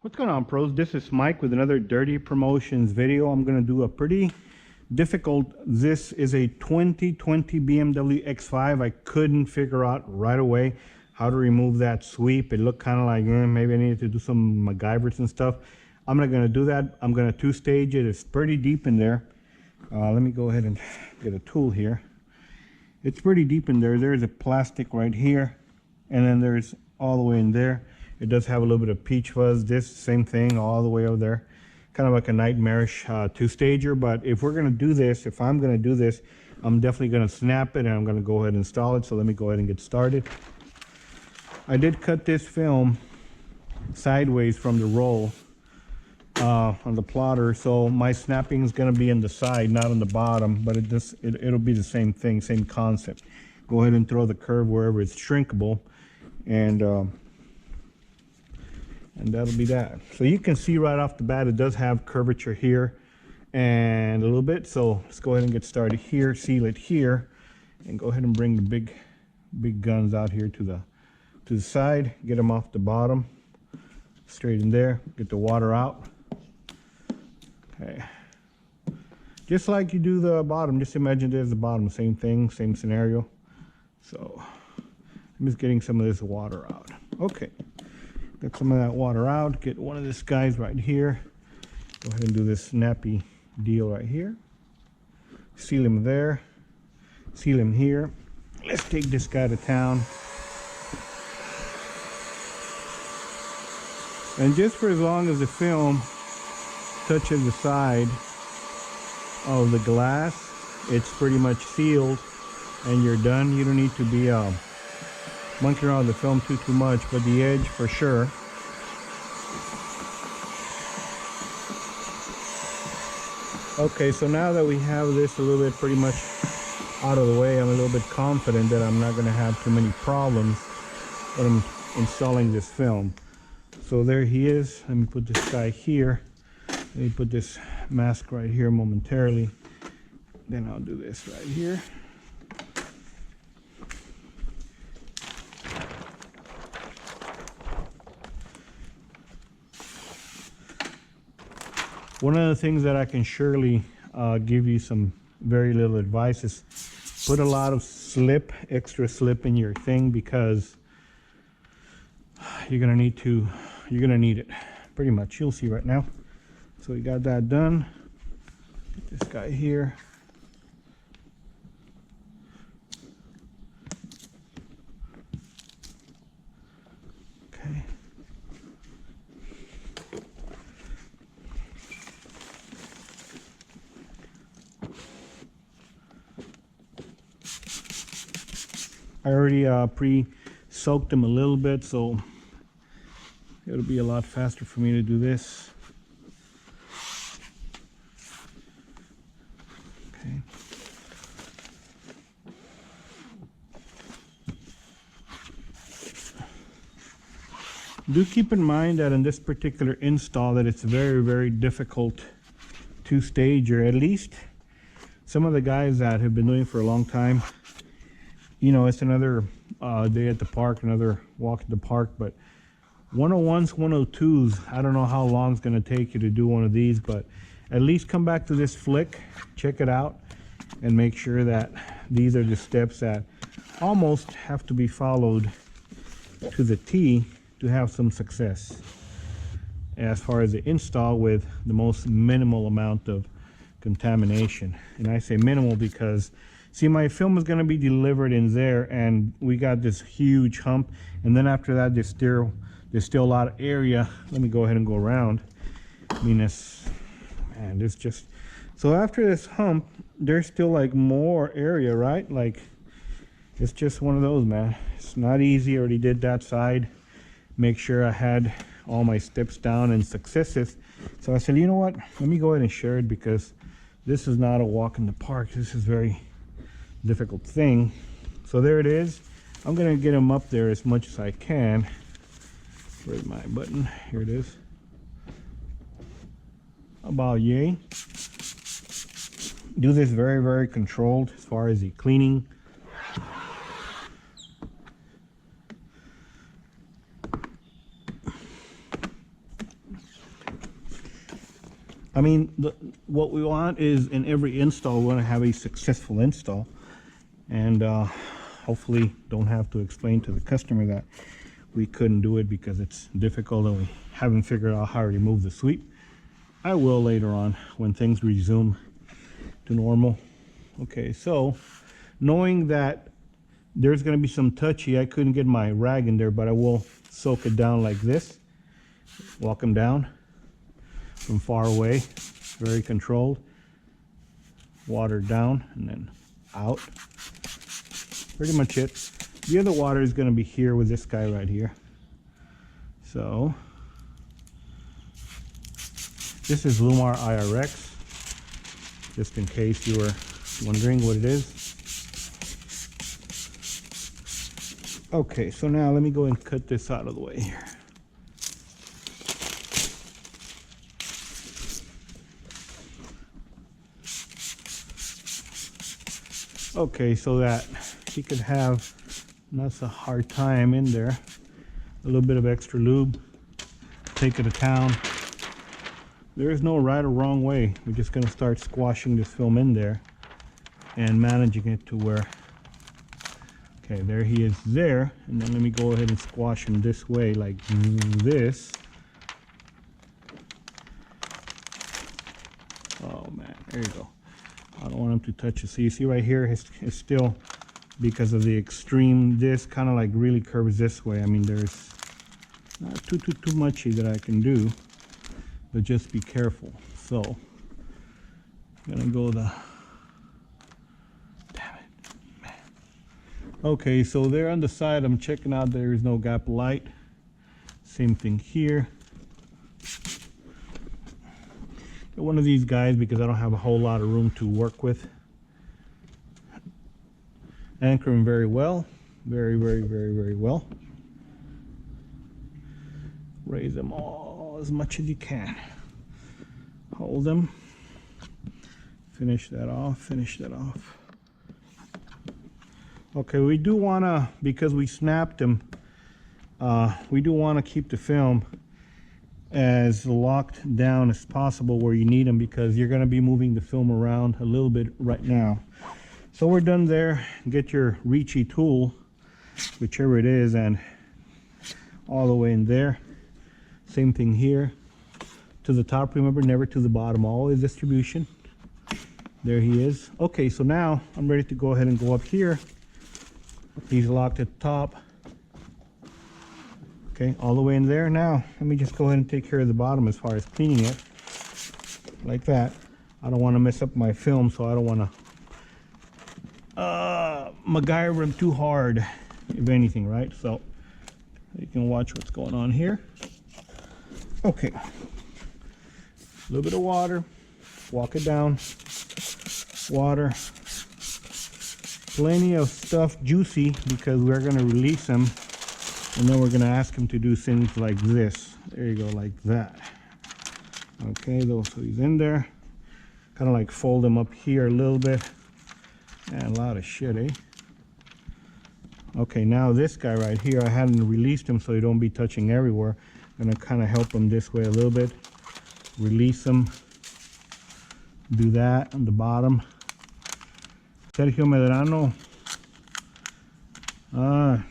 What's going on, pros? This is Mike with another Dirty Promotions video. I'm going to do a pretty difficult. This is a 2020 BMW X5. I couldn't figure out right away how to remove that sweep. It looked kind of like maybe I needed to do some MacGyvers and stuff. I'm not going to do that. I'm going to two-stage it. It's pretty deep in there. Let me go ahead and get a tool here. It's pretty deep in there. There's a plastic right here, and then there's all the way in there. It does have a little bit of peach fuzz. This same thing all the way over there, kind of like a nightmarish two-stager. But if we're going to do this, if I'm going to do this, I'm definitely going to snap it, and I'm going to go ahead and install it. So let me go ahead and get started. I did cut this film sideways from the roll on the plotter, so my snapping is going to be in the side, not on the bottom, but it'll be the same thing, same concept. Go ahead and throw the curve wherever it's shrinkable, and that'll be that. So you can see right off the bat it does have curvature here and a little bit. So let's go ahead and get started here, seal it here, and go ahead and bring the big guns out here to the side, get them off the bottom, straight in there, get the water out. Okay, just like you do the bottom, just imagine there's the bottom, same thing, same scenario. So I'm just getting some of this water out. Okay, got some of that water out. Get one of these guys right here. Go ahead and do this snappy deal right here. Seal him there. Seal him here. Let's take this guy to town. And just for as long as the film touches the side of the glass, it's pretty much sealed and you're done. You don't need to be monkeying around with the film too much, but the edge for sure. Okay, so now that we have this a little bit pretty much out of the way, I'm a little bit confident that I'm not going to have too many problems when I'm installing this film. So there he is. Let me put this guy here. Let me put this mask right here momentarily. Then I'll do this right here. One of the things that I can surely give you some very little advice is put a lot of slip, extra slip in your thing, because you're gonna need it pretty much. You'll see right now. So we got that done. Get this guy here. Okay. I already pre-soaked them a little bit, so it'll be a lot faster for me to do this. Okay. Do keep in mind that in this particular install that it's very, very difficult two-stager. At least some of the guys that have been doing it for a long time, you know, it's another day at the park, another walk at the park. But 101s, 102s, I don't know how long it's going to take you to do one of these, but at least come back to this flick, check it out, and make sure that these are the steps that almost have to be followed to the T to have some success as far as the install with the most minimal amount of contamination. And I say minimal because, see, my film is going to be delivered in there, and we got this huge hump, and then after that there's still a lot of area. Let me go ahead and go around. I mean, there's just, so after this hump there's still like more area, right? Like, it's just one of those, man. It's not easy. I already did that side, make sure I had all my steps down and successes. So I said, you know what, let me go ahead and share it, because this is not a walk in the park. This is very difficult thing. So there it is. I'm gonna get them up there as much as I can. Where's my button? Here it is. About yay. Do this very, very controlled as far as the cleaning. I mean, what we want is in every install, we want to have a successful install, and hopefully don't have to explain to the customer that we couldn't do it because it's difficult and we haven't figured out how to remove the sweep. I will later on when things resume to normal. Okay, so knowing that there's going to be some touchy, I couldn't get my rag in there, but I will soak it down like this. Walk them down from far away, very controlled. Water down and then out. Pretty much it. The other water is going to be here with this guy right here. So this is Lumar IRX, just in case you were wondering what it is. Okay, so now let me go and cut this out of the way here. Okay, so that he could have not so hard time in there. A little bit of extra lube, take it to town. There is no right or wrong way. We're just going to start squashing this film in there and managing it to where, okay, there he is there. And then let me go ahead and squash him this way like this. Oh man, there you go. I don't want him to touch it. So you see right here, it's still, because of the extreme, this kind of like really curves this way. I mean, there's not too muchy that I can do, but just be careful. So I'm gonna go the, damn it, man. Okay, so there on the side, I'm checking out there is no gap light. Same thing here. One of these guys because I don't have a whole lot of room to work with. Anchor them very well, very well. Raise them all as much as you can. Hold them. Finish that off. Okay, we do want to, because we snapped them, we do want to keep the film as locked down as possible where you need them, because you're going to be moving the film around a little bit right now. So we're done there. Get your reachy tool, whichever it is, and all the way in there. Same thing here. To the top, remember, never to the bottom, always distribution. There he is. Okay, so now I'm ready to go ahead and go up here. He's locked at the top. Okay, all the way in there. Now, let me just go ahead and take care of the bottom as far as cleaning it. Like that. I don't want to mess up my film, so I don't want to MacGyver him too hard, if anything, right? So, you can watch what's going on here. Okay. A little bit of water. Walk it down. Water. Plenty of stuff juicy, because we're going to release him. And then we're going to ask him to do things like this. There you go, like that. Okay, so he's in there. Kind of like fold him up here a little bit. And a lot of shit, eh? Okay, now this guy right here, I hadn't released him so he don't be touching everywhere. I'm going to kind of help him this way a little bit. Release him. Do that on the bottom. Sergio Medrano.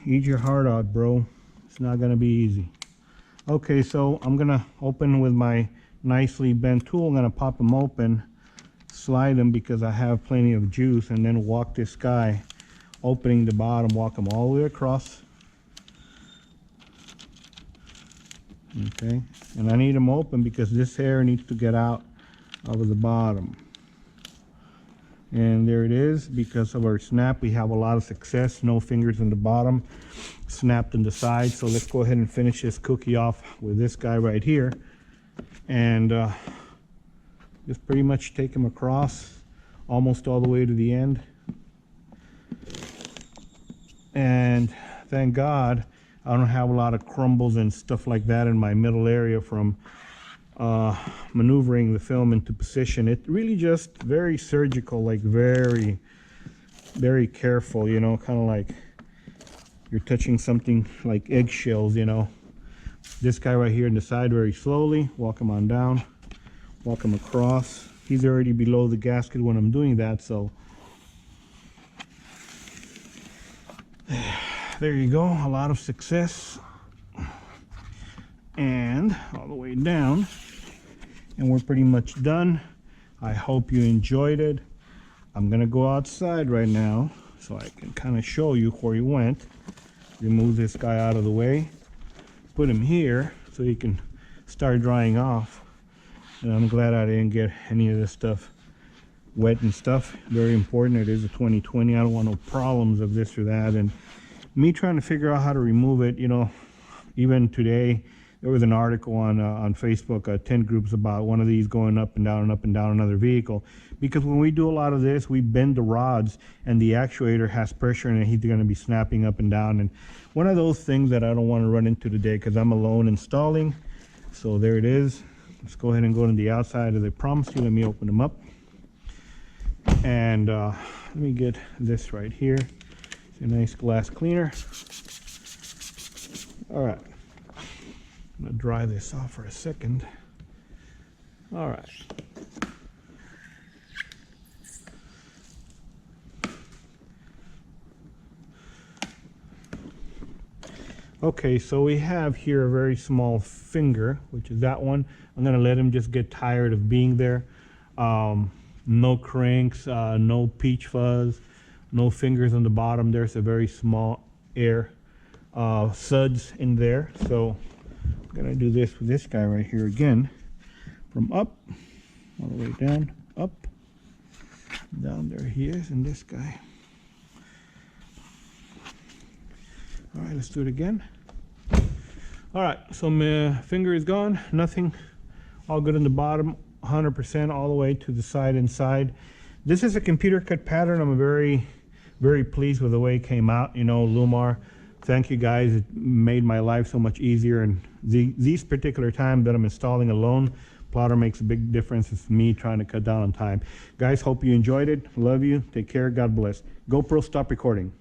Eat your heart out, bro. It's not gonna be easy. Okay, so I'm gonna open with my nicely bent tool. I'm gonna pop them open, slide them because I have plenty of juice, and then walk this guy, opening the bottom, walk them all the way across. Okay, and I need them open because this hair needs to get out of the bottom. And there it is. Because of our snap, we have a lot of success. No fingers in the bottom, snapped in the side. So let's go ahead and finish this cookie off with this guy right here, and just pretty much take him across almost all the way to the end. And thank God I don't have a lot of crumbles and stuff like that in my middle area from maneuvering the film into position. It really just very surgical, like very careful, you know, kind of like you're touching something like eggshells, you know. This guy right here in the side, very slowly walk him on down, walk him across. He's already below the gasket when I'm doing that, so there you go. A lot of success. And all the way down, and we're pretty much done. I hope you enjoyed it. I'm gonna go outside right now so I can kind of show you where he went. Remove this guy out of the way, put him here so he can start drying off. And I'm glad I didn't get any of this stuff wet and stuff. Very important. It is a 2020. I don't want no problems of this or that. And me trying to figure out how to remove it, you know, even today there was an article on Facebook, tint groups, about one of these going up and down another vehicle. Because when we do a lot of this, we bend the rods and the actuator has pressure and he's going to be snapping up and down. And one of those things that I don't want to run into today because I'm alone installing. So there it is. Let's go ahead and go to the outside as I promised you. Let me open them up. And let me get this right here. It's a nice glass cleaner. All right. I'm gonna dry this off for a second. All right. Okay, so we have here a very small finger, which is that one. I'm gonna let him just get tired of being there. No cranks, no peach fuzz, no fingers on the bottom. There's a very small air suds in there. So I'm gonna do this with this guy right here again, from up all the way down, up, down. There he is, and this guy. All right, let's do it again. All right, so my finger is gone, nothing, all good on the bottom, 100% all the way to the side inside. This is a computer cut pattern. I'm very, very pleased with the way it came out. You know, Lumar, thank you guys. It made my life so much easier. And these particular times that I'm installing alone, plotter makes a big difference. It's me trying to cut down on time. Guys, hope you enjoyed it. Love you. Take care. God bless. GoPro, stop recording.